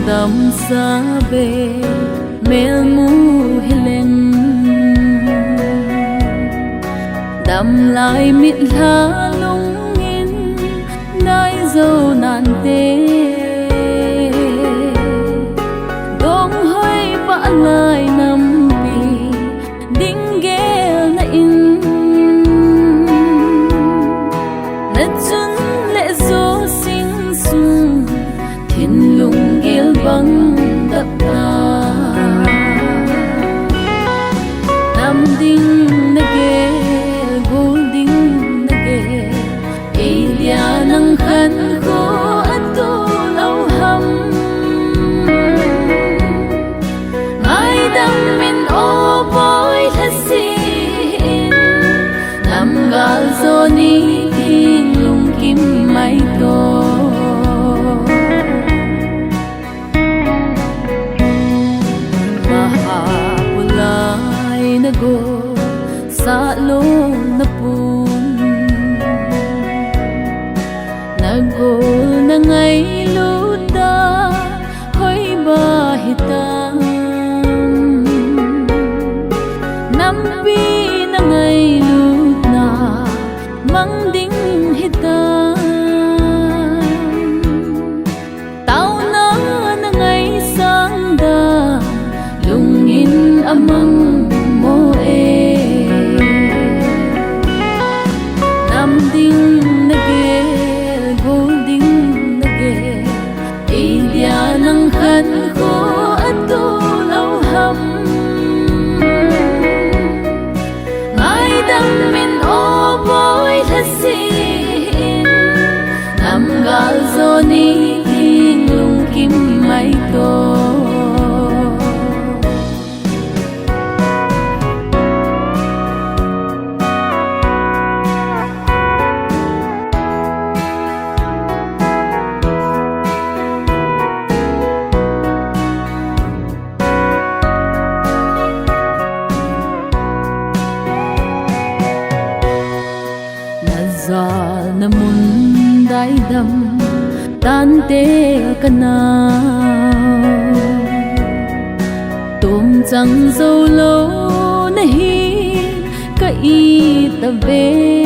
Đắm xa về mel mu helen đắm lại mịt lá lung in nai dâu nàn tê đông hơi vã lại nằm bì đinh ghé na in na chun lệ gió xinh xung thiên lung gel băng đập ta nam ding nage golding nage elia nang khan ko ato lâu hầm mai đam min o boy hasin nam gal zoni tin lung kim mai to go sa lo na pun na go na ngai lu ta hoi ba hitam nam pi na ngai lu na mang ding hitam tao na ngai sang da lungin amang mo nam ding nage golding nage elia nang khan ko ato lâu hầm mai đam min o boy hasin nam gal zoni ting lung kim mai to zal na mun dai dam tan te kana tum chang zo lo nahi ka i ta ve